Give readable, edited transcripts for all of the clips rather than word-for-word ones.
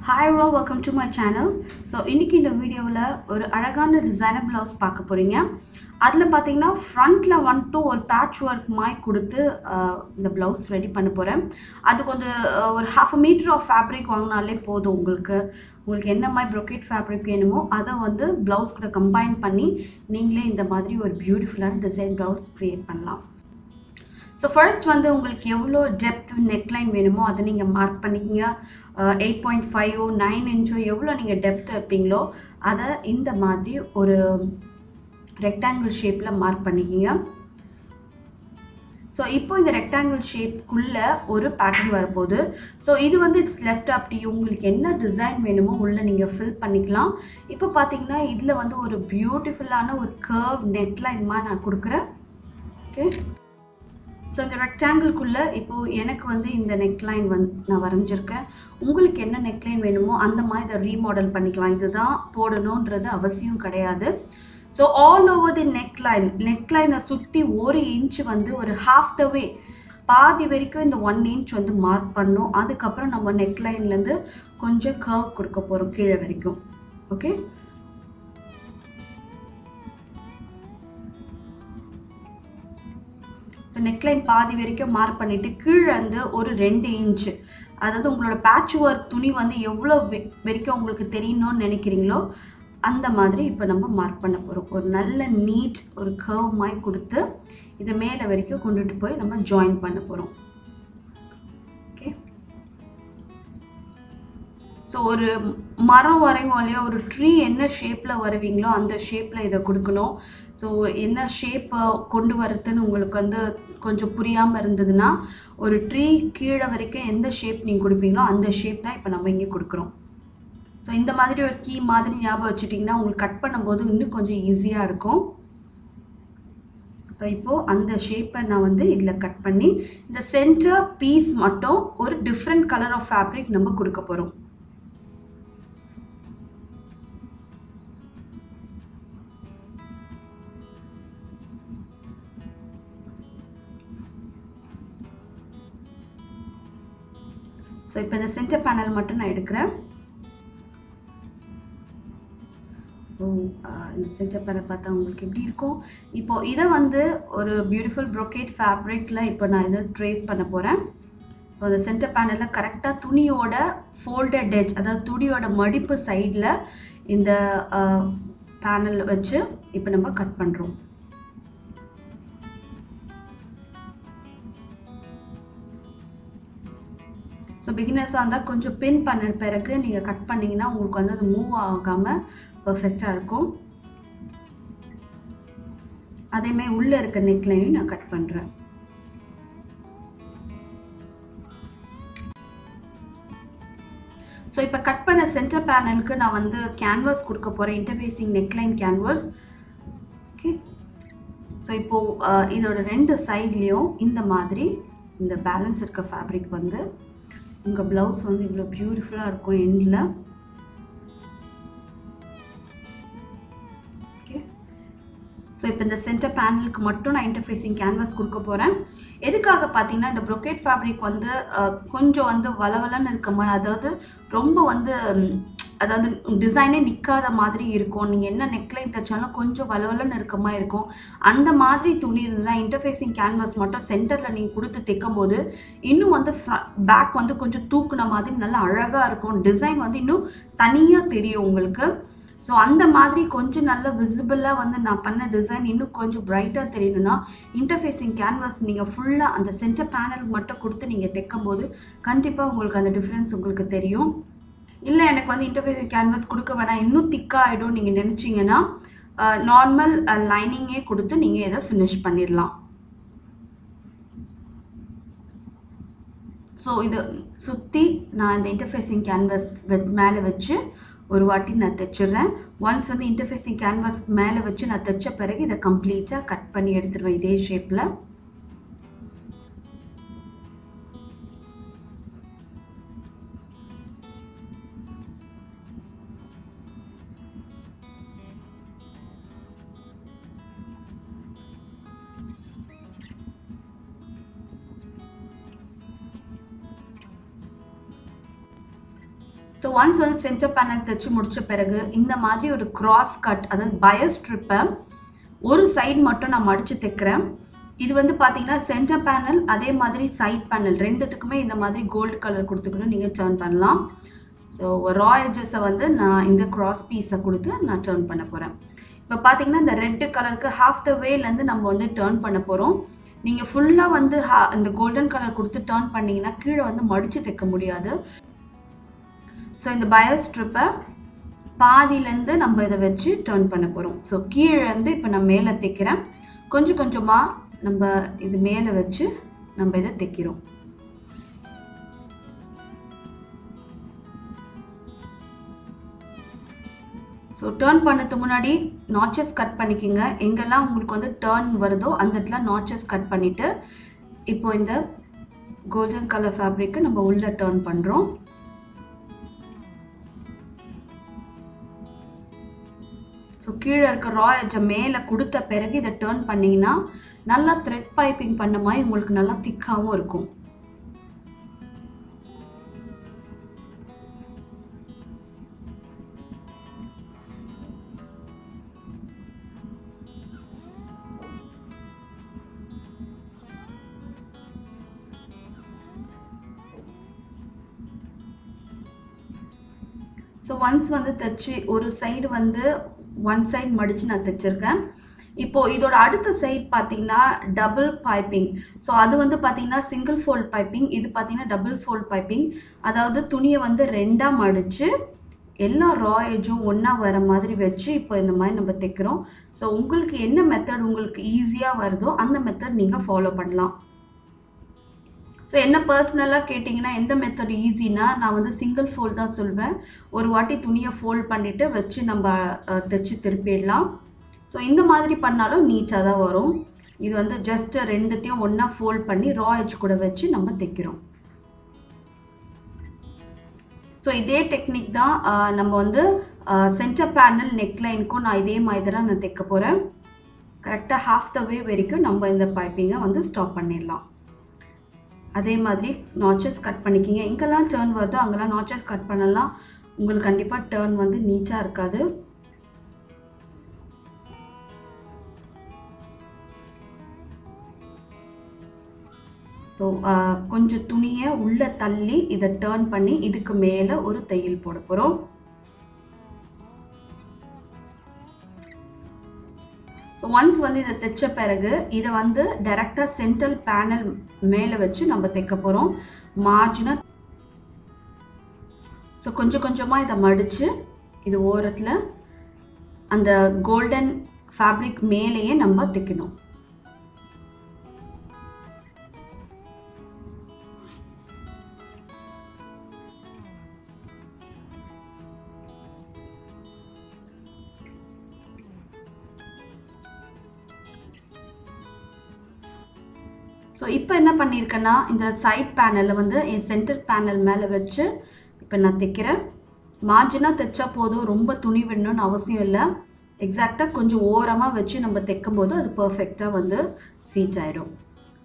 Hi everyone, welcome to my channel. So இன்னைக்கு இந்த வீடியோல ஒரு அழகான டிசைனர் blouse பார்க்க போறீங்க. அதுல பாத்தீங்கன்னா frontல வந்துட்டு ஒரு patch work மாதிரி கொடுத்து இந்த blouse ரெடி பண்ண போறேன். அது கொஞ்சம் ஒரு half a meter of fabric வாங்குனாலே போதும் உங்களுக்கு என்ன மாதிரி brocade fabric வேணுமோ அதை வந்து blouse கூட combine பண்ணி நீங்களே இந்த மாதிரி ஒரு beautiful-ஆன design blouse create பண்ணலாம். So first வந்து உங்களுக்கு எவ்வளோ depth neckline வேணுமோ அதை நீங்கள் மார்க் பண்ணிக்கிங்க 8.5 9 inch எவ்வளோ நீங்கள் டெப்த் வைப்பீங்களோ அதை இந்த மாதிரி ஒரு ரெக்டாங்கிள் ஷேப்பில் மார்க் பண்ணிக்கிங்க. ஸோ இப்போ இந்த ரெக்டாங்கிள் ஷேப்புக்குள்ளே ஒரு பேட்டர்ன் வரப்போகுது. ஸோ இது வந்து it's left up to you, உங்களுக்கு என்ன டிசைன் வேணுமோ உள்ளே நீங்கள் ஃபில் பண்ணிக்கலாம். இப்போ பார்த்தீங்கன்னா இதில் வந்து ஒரு பியூட்டிஃபுல்லான ஒரு கர்வ் நெக்லைன்மா நான் கொடுக்குறேன். ஓகே, ஸோ இந்த ரெக்டாங்கிள்குள்ளே இப்போது எனக்கு வந்து இந்த நெக்லைன் நான் வரைஞ்சிருக்கேன். உங்களுக்கு என்ன நெக்லைன் வேணுமோ அந்த மாதிரி இதை ரீமாடல் பண்ணிக்கலாம். இதுதான் போடணுன்றது அவசியம் கிடையாது. ஸோ ஆல் ஓவர் தி நெக்லைனை சுற்றி 1 இன்ச் வந்து ஒரு ஹாஃப் த வே பாதி வரைக்கும் இந்த 1 இன்ச் வந்து மார்க் பண்ணணும். அதுக்கப்புறம் நம்ம நெக்லைன்லேருந்து கொஞ்சம் கர்வ் கொடுக்க போகிறோம் கீழே வரைக்கும். ஓகே, நெக்லைன் பாதி வரைக்கும் மார்க் பண்ணிவிட்டு கீழே வந்து ஒரு 2 இன்ச்சு, அதாவது உங்களோட பேட்ச் ஒர்க் துணி வந்து எவ்வளோ வரைக்கும் உங்களுக்கு தெரியணும்னு நினைக்கிறீங்களோ அந்த மாதிரி இப்போ நம்ம மார்க் பண்ண போகிறோம். ஒரு நல்ல நீட் ஒரு கர்வ் மாதிரி கொடுத்து இது மேலே வரைக்கும் கொண்டுட்டு போய் நம்ம ஜாயின் பண்ண போகிறோம். ஓகே, ஸோ ஒரு மரம் வரைவோம் இல்லையா, ஒரு ட்ரீ என்ன ஷேப்பில் வரைவீங்களோ அந்த ஷேப்பில் இதை கொடுக்கணும். ஸோ என்ன ஷேப்பை கொண்டு வரதுன்னு உங்களுக்கு வந்து கொஞ்சம் புரியாமல் இருந்ததுன்னா ஒரு ட்ரீ கீழே வரைக்கும் எந்த ஷேப் நீங்கள் கொடுப்பீங்களோ அந்த ஷேப் தான் இப்போ நம்ம இங்கே கொடுக்குறோம். ஸோ இந்த மாதிரி ஒரு கீ மாதிரி ஞாபகம் வச்சுட்டிங்கன்னா உங்களுக்கு கட் பண்ணும்போது இன்னும் கொஞ்சம் ஈஸியாக இருக்கும். ஸோ இப்போது அந்த ஷேப்பை நான் வந்து இதில் கட் பண்ணி இந்த சென்டர் பீஸ் மட்டும் ஒரு டிஃப்ரெண்ட் கலர் ஆஃப் ஃபேப்ரிக் நம்ம கொடுக்க போகிறோம். ஸோ இப்போ இந்த சென்டர் பேனல் மட்டும் நான் எடுக்கிறேன். ஸோ இந்த சென்டர் பேனல் பார்த்தா உங்களுக்கு எப்படி இருக்கும். இப்போது இதை வந்து ஒரு பியூட்டிஃபுல் brocade ஃபேப்ரிக்கில் இப்போ நான் இதை ட்ரேஸ் பண்ண போகிறேன். ஸோ அந்த சென்டர் பேனலில் கரெக்டாக துணியோட ஃபோல்டட் எட்ஜ், அதாவது துணியோட மடிப்பு சைடில் இந்த பேனல் வச்சு இப்போ நம்ம கட் பண்ணுறோம். ஸோ பிகினர்ஸாக இருந்தால் கொஞ்சம் பின் பண்ண பிறகு நீங்கள் கட் பண்ணிங்கன்னா உங்களுக்கு வந்து அது மூவ் ஆகாமல் பர்ஃபெக்டாக இருக்கும். அதேமாதிரி உள்ளே இருக்க நெக்லைனையும் நான் கட் பண்ணுறேன். ஸோ இப்போ கட் பண்ண சென்டர் பேனலுக்கு நான் வந்து கேன்வாஸ் கொடுக்க போகிறேன், interfacing neckline canvas. Okay, so இப்போது இதோட 2 சைட்லேயும் இந்த மாதிரி இந்த பேலன்ஸ் இருக்க ஃபேப்ரிக் வந்து உங்கள் ப்ளவுஸ் வந்து இவ்வளோ பியூட்டிஃபுல்லாக இருக்கும் எண்டில். ஓகே, ஸோ இப்போ இந்த சென்டர் பேனலுக்கு மட்டும் நான் இன்டர்ஃபேஸிங் கேன்வாஸ் கொடுக்க போகிறேன். எதுக்காக பார்த்தீங்கன்னா இந்த brocade ஃபேப்ரிக் வந்து கொஞ்சம் வந்து வளவலன்னு இருக்க மாதிரி, அதாவது ரொம்ப வந்து அதாவது டிசைனே நிற்காத மாதிரி இருக்கும். நீங்கள் என்ன நெக்லைன் தைச்சாலும் கொஞ்சம் வளவலன்னு இருக்க மாதிரி இருக்கும். அந்த மாதிரி துணி இருந்தால் இன்டர்ஃபேஸிங் கேன்வாஸ் மட்டும் சென்டரில் நீங்கள் கொடுத்து தைக்கும் போது இன்னும் வந்து பேக் வந்து கொஞ்சம் தூக்குன மாதிரி நல்லா அழகாக இருக்கும். டிசைன் வந்து இன்னும் தனியாக தெரியும் உங்களுக்கு. ஸோ அந்த மாதிரி கொஞ்சம் நல்ல விசிபிளாக வந்து நான் பண்ண டிசைன் இன்னும் கொஞ்சம் பிரைட்டாக தெரியணும்னா இன்டர்ஃபேஸிங் கேன்வாஸ் நீங்கள் ஃபுல்லாக அந்த சென்டர் பேனலுக்கு மட்டும் கொடுத்து நீங்கள் தைக்கும் போது கண்டிப்பாக உங்களுக்கு அந்த டிஃப்ரென்ஸ் உங்களுக்கு தெரியும். இல்லை எனக்கு வந்து இன்டர்ஃபேஸிங் கேன்வாஸ் கொடுக்க வேணாம் இன்னும் திக்காக ஆகிடும் நீங்கள் நினச்சிங்கன்னா நார்மல் லைனிங்கே கொடுத்து நீங்கள் இதை ஃபினிஷ் பண்ணிடலாம். ஸோ இதை சுற்றி நான் இந்த இன்டர்ஃபேஸிங் கேன்வாஸ் மேலே வச்சு ஒரு வாட்டி நான் தைச்சிடுறேன். ஒன்ஸ் வந்து இன்டர்ஃபேஸிங் கேன்வாஸ் மேலே வச்சு நான் தைச்ச பிறகு இதை கம்ப்ளீட்டாக கட் பண்ணி எடுத்துடுவேன் இதே ஷேப்பில். ஸோ ஒன்ஸ் வந்து சென்டர் பேனல் தைச்சு முடிச்ச பிறகு இந்த மாதிரி ஒரு கிராஸ் கட், அதாவது பயர் ஸ்ட்ரிப்பை ஒரு சைடு மட்டும் நான் மடித்து தைக்கிறேன். இது வந்து பார்த்தீங்கன்னா சென்டர் பேனல் அதே மாதிரி சைட் பேனல் ரெண்டுத்துக்குமே இந்த மாதிரி கோல்டு கலர் கொடுத்துக்கணும், நீங்கள் டர்ன் பண்ணலாம். ஸோ ரா எட்ஜஸை வந்து நான் இந்த கிராஸ் பீஸை கொடுத்து நான் டர்ன் பண்ண போகிறேன். இப்போ பார்த்தீங்கன்னா இந்த ரெட்டு கலருக்கு ஹாஃப் த வேலேருந்து நம்ம வந்து டர்ன் பண்ண போகிறோம். நீங்கள் ஃபுல்லாக வந்து இந்த கோல்டன் கலர் கொடுத்து டர்ன் பண்ணிங்கன்னா கீழே வந்து மடித்து தைக்க முடியாது. ஸோ இந்த பயர் ஸ்ட்ரிப்பை பாதியிலேருந்து நம்ம இதை வச்சு டர்ன் பண்ண போகிறோம். ஸோ கீழேருந்து இப்போ நான் மேலே தைக்கிறேன். கொஞ்சம் கொஞ்சமாக நம்ம இது மேலே வச்சு நம்ம இதை தைக்கிறோம். ஸோ டர்ன் பண்ணதுக்கு முன்னாடி நாச்சஸ் கட் பண்ணிக்கோங்க. எங்கெல்லாம் உங்களுக்கு வந்து டர்ன் வருதோ அந்த இடத்துல நாச்சஸ் கட் பண்ணிவிட்டு இப்போ இந்த கோல்டன் கலர் ஃபேப்ரிக்கை நம்ம உள்ளே டர்ன் பண்ணுறோம். ஸோ கீழே இருக்க ரா எட்ஜை மேலே கொடுத்த பிறகு இதை டர்ன் பண்ணிங்கன்னா நல்லா த்ரெட் பைப்பிங் பண்ண மாதிரி உங்களுக்கு நல்லா திக்காகவும் இருக்கும். ஸோ ஒன்ஸ் வந்து தைச்சி ஒரு சைடு வந்து ஒன் சைடு மடித்து நான் தைச்சிருக்கேன். இப்போது இதோட அடுத்த சைட் பார்த்தீங்கன்னா டபுள் பைப்பிங். ஸோ அது வந்து பார்த்தீங்கன்னா சிங்கிள் ஃபோல்ட் பைப்பிங், இது பார்த்தீங்கன்னா டபுள் ஃபோல்ட் பைப்பிங். அதாவது துணியை வந்து ரெண்டாக மடித்து எல்லா ரா எட்ஜும் ஒன்றா வர மாதிரி வச்சு இப்போ இந்த மாதிரி நம்ம தைக்கிறோம். ஸோ உங்களுக்கு என்ன மெத்தட் உங்களுக்கு ஈஸியாக வருதோ அந்த மெத்தட் நீங்கள் ஃபாலோ பண்ணலாம். ஸோ என்ன பர்சனலாக கேட்டிங்கன்னா எந்த மெத்தட் ஈஸினா நான் வந்து சிங்கிள் ஃபோல்ட் தான் சொல்வேன். ஒரு வாட்டி துணியை ஃபோல்ட் பண்ணிவிட்டு வச்சு நம்ம தைச்சி திருப்பிடலாம். ஸோ இந்த மாதிரி பண்ணாலும் நீட்டாக தான் வரும். இது வந்து ஜஸ்ட்டு ரெண்டுத்தையும் ஒன்றா ஃபோல்ட் பண்ணி ரா எட்ஜ் கூட வச்சு நம்ம தைக்கிறோம். ஸோ இதே டெக்னிக் தான் நம்ம வந்து சென்டர் பேனல் நெக்லைனுக்கும் நான் இதே மாதிரி தான் நான் தைக்க போகிறேன். கரெக்டாக ஹாஃப் த வே வரைக்கும் நம்ம இந்த பைப்பிங்கை வந்து ஸ்டாப் பண்ணிடலாம். அதே மாதிரி நாச்சஸ் கட் பண்ணிக்கிங்க. எங்கெல்லாம் டர்ன் வருதோ அங்கெல்லாம் நாச்சஸ் கட் பண்ணலாம். உங்களுக்கு கண்டிப்பாக டர்ன் வந்து நீட்டாக இருக்காது. ஸோ கொஞ்சம் துணியை உள்ளே தள்ளி இதை டர்ன் பண்ணி இதுக்கு மேலே ஒரு தையல் போட போகிறோம். ஸோ ஒன்ஸ் வந்து இதை தைச்ச பிறகு இதை வந்து டைரெக்டாக சென்ட்ரல் பேனல் மேலே வச்சு நம்ம தைக்க போகிறோம். மார்ஜினை ஸோ கொஞ்சம் கொஞ்சமாக இதை மடித்து இது ஓரத்தில் அந்த கோல்டன் ஃபேப்ரிக் மேலேயே நம்ம தைக்கணும். ஸோ இப்போ என்ன பண்ணியிருக்கேன்னா இந்த சைட் பேனலில் வந்து என் சென்டர் பேனல் மேலே வச்சு இப்போ நான் தைக்கிறேன். மார்ஜினாக தைச்சா போதும், ரொம்ப துணி விடணும்னு அவசியம் இல்லை. எக்ஸாக்டாக கொஞ்சம் ஓரமாக வச்சு நம்ம தைக்கும் போது அது பர்ஃபெக்டாக வந்து சீட் ஆகிடும்.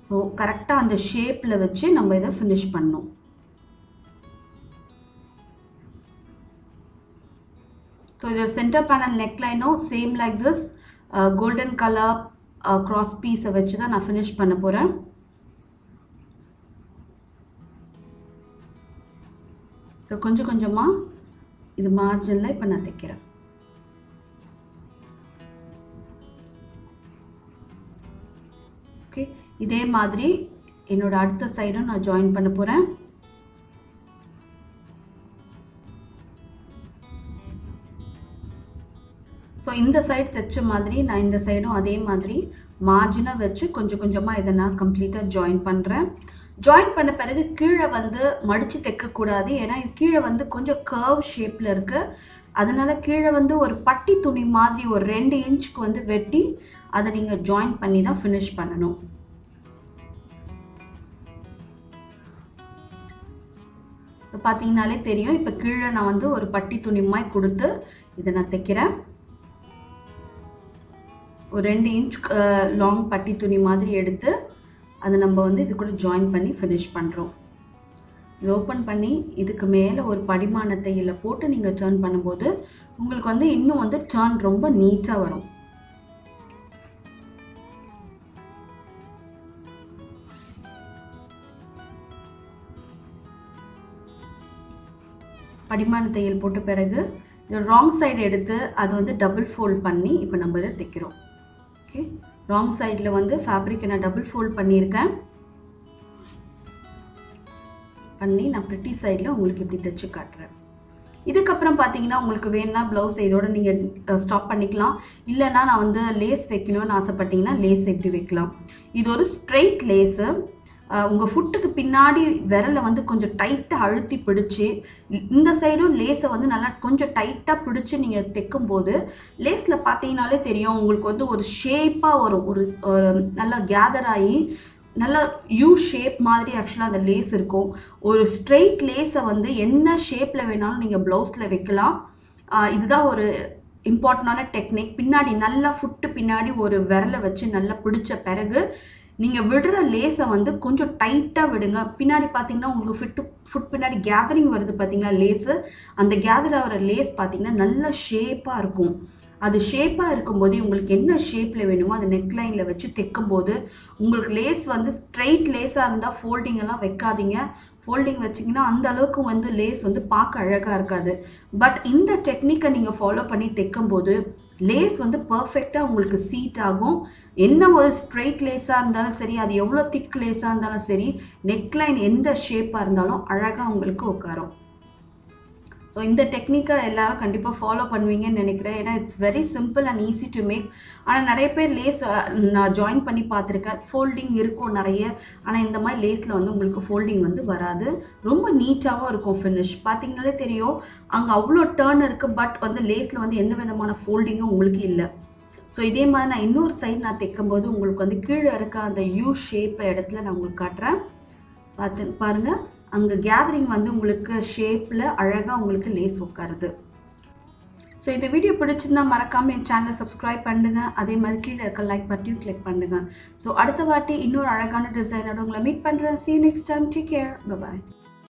ஸோ கரெக்டாக அந்த ஷேப்பில் வச்சு நம்ம இதை ஃபினிஷ் பண்ணணும். ஸோ இது சென்டர் பேனல் நெக்லைனும் same like this golden colour cross பீஸை வச்சு தான் நான் ஃபினிஷ் பண்ண போகிறேன். ஸோ கொஞ்சம் கொஞ்சமாக இது மார்ஜினில் இப்போ நான் தைக்கிறேன். ஓகே, இதே மாதிரி என்னோட அடுத்த சைடும் நான் ஜாயின் பண்ண போகிறேன். ஸோ இந்த சைடு தைச்ச மாதிரி நான் இந்த சைடும் அதே மாதிரி மார்ஜினை வச்சு கொஞ்சம் கொஞ்சமாக இதை நான் கம்ப்ளீட்டாக ஜாயின் பண்ணுறேன். ஜாயின் பண்ண பிறகு கீழே வந்து மடித்து தைக்கக்கூடாது, ஏன்னா இது கீழே வந்து கொஞ்சம் கர்வ் ஷேப்பில் இருக்குது. அதனால் கீழே வந்து ஒரு பட்டி துணி மாதிரி ஒரு 2 இன்ச்சுக்கு வந்து வெட்டி அதை நீங்கள் ஜாயின் பண்ணி தான் ஃபினிஷ் பண்ணணும். இப்போ பார்த்தீங்கனாலே தெரியும், இப்போ கீழே நான் வந்து ஒரு பட்டி துணி மாதிரி கொடுத்து இதை நான் தைக்கிறேன். ஒரு 2 இன்ச் லாங் பட்டி துணி மாதிரி எடுத்து அதை நம்ம வந்து இது கூட ஜாயின் பண்ணி ஃபினிஷ் பண்ணுறோம். இது ஓப்பன் பண்ணி இதுக்கு மேலே ஒரு படிமான தையலை போட்டு நீங்கள் டர்ன் பண்ணும்போது உங்களுக்கு வந்து இன்னும் வந்து டர்ன் ரொம்ப நீட்டாக வரும். படிமான தையல் போட்ட பிறகு ராங் சைடு எடுத்து அது வந்து டபுள் ஃபோல்ட் பண்ணி இப்போ நம்ம இதை தைக்கிறோம். ஓகே, ராங் சைடில் வந்து ஃபேப்ரிக்கை நான் டபுள் ஃபோல்ட் பண்ணியிருக்கேன். பண்ணி நான் ப்ரிட்டி சைடில் உங்களுக்கு இப்படி தைச்சு காட்டுறேன். இதுக்கப்புறம் பார்த்தீங்கன்னா உங்களுக்கு வேணும்னா ப்ளவுஸ் இதோட நீங்கள் ஸ்டாப் பண்ணிக்கலாம். இல்லைன்னா நான் வந்து லேஸ் வைக்கணும்னு ஆசைப்பட்டீங்கன்னா லேஸ் எப்படி வைக்கலாம். இது ஒரு ஸ்ட்ரெயிட் லேஸு. உங்கள் ஃபுட்டுக்கு பின்னாடி விரலை வந்து கொஞ்சம் டைட்டாக அழுத்தி பிடிச்சி இந்த சைடும் லேஸை வந்து நல்லா கொஞ்சம் டைட்டாக பிடிச்சி நீங்கள் தைக்கும்போது லேஸில் பார்த்தீங்கன்னாலே தெரியும் உங்களுக்கு வந்து ஒரு ஷேப்பாக வரும். ஒரு நல்லா கேதர் ஆகி நல்லா யூ ஷேப் மாதிரி ஆக்சுவலாக அந்த லேஸ் இருக்கும். ஒரு ஸ்ட்ரெயிட் லேஸை வந்து என்ன ஷேப்பில் வேணாலும் நீங்கள் ப்ளவுஸில் வைக்கலாம். இதுதான் ஒரு இம்பார்ட்டண்டான டெக்னிக். பின்னாடி நல்லா ஃபுட்டு பின்னாடி ஒரு விரலை வச்சு நல்லா பிடிச்ச பிறகு நீங்கள் விடுற லேஸை வந்து கொஞ்சம் டைட்டாக விடுங்க. பின்னாடி பார்த்தீங்கன்னா உங்களுக்கு ஃபுட் பின்னாடி கேதரிங் வருது பார்த்தீங்களா லேஸு. அந்த கேதர் ஆகிற லேஸ் பார்த்தீங்கன்னா நல்ல ஷேப்பாக இருக்கும். அது ஷேப்பாக இருக்கும்போது உங்களுக்கு என்ன ஷேப்பில் வேணுமோ அந்த நெக்லைனில் வச்சு தைக்கும்போது உங்களுக்கு லேஸ் வந்து ஸ்ட்ரெயிட் லேஸாக இருந்தால் ஃபோல்டிங் எல்லாம் வைக்காதீங்க. ஃபோல்டிங் வச்சிங்கன்னா அந்த அளவுக்கு வந்து லேஸ் வந்து பார்க்க அழகாக இருக்காது. பட் இந்த டெக்னிக்கை நீங்கள் ஃபாலோ பண்ணி தைக்கும்போது லேஸ் வந்து பர்ஃபெக்டாக உங்களுக்கு சீட் ஆகும். என்ன ஒரு ஸ்ட்ரெயிட் லேஸாக இருந்தாலும் சரி, அது எவ்வளோ திக் லேஸாக இருந்தாலும் சரி, நெக்லைன் எந்த ஷேப்பாக இருந்தாலும் அழகாக உங்களுக்கு உட்காரும். ஸோ இந்த டெக்னிக்கை எல்லாரும் கண்டிப்பாக ஃபாலோ பண்ணுவீங்கன்னு நினைக்கிறேன். ஏன்னா it's very simple and easy to make. ஆனால் நிறைய பேர் லேஸ் நான் ஜாயின் பண்ணி பார்த்துருக்கேன், ஃபோல்டிங் இருக்கும் நிறைய. ஆனால் இந்த மாதிரி லேஸில் வந்து உங்களுக்கு ஃபோல்டிங் வந்து வராது. ரொம்ப நீட்டாகவும் இருக்கும் ஃபினிஷ். பார்த்தீங்கனாலே தெரியும் அங்கே அவ்வளோ டர்ன் இருக்குது. பட் வந்து லேஸில் வந்து எந்த விதமான ஃபோல்டிங்கும் உங்களுக்கு இல்லை. ஸோ இதே மாதிரி நான் இன்னொரு சைடு நான் தைக்கும்போது உங்களுக்கு வந்து கீழே இருக்க அந்த யூ ஷேப் இடத்துல நான் உங்களுக்கு காட்டுறேன். பாருங்கள், அங்கே கேதரிங் வந்து உங்களுக்கு ஷேப்பில் அழகாக உங்களுக்கு லேஸ் உட்காருது. ஸோ இந்த வீடியோ பிடிச்சிருந்தா மறக்காமல் என் சேனலை சப்ஸ்கிரைப் பண்ணுங்கள். அதே மாதிரி கீழே இருக்க லைக் பட்டனையும் கிளிக் பண்ணுங்கள். ஸோ அடுத்த வாட்டி இன்னொரு அழகான டிசைனோட உங்களை மீட் பண்ணுறேன். See you next time. Take care. Bye bye.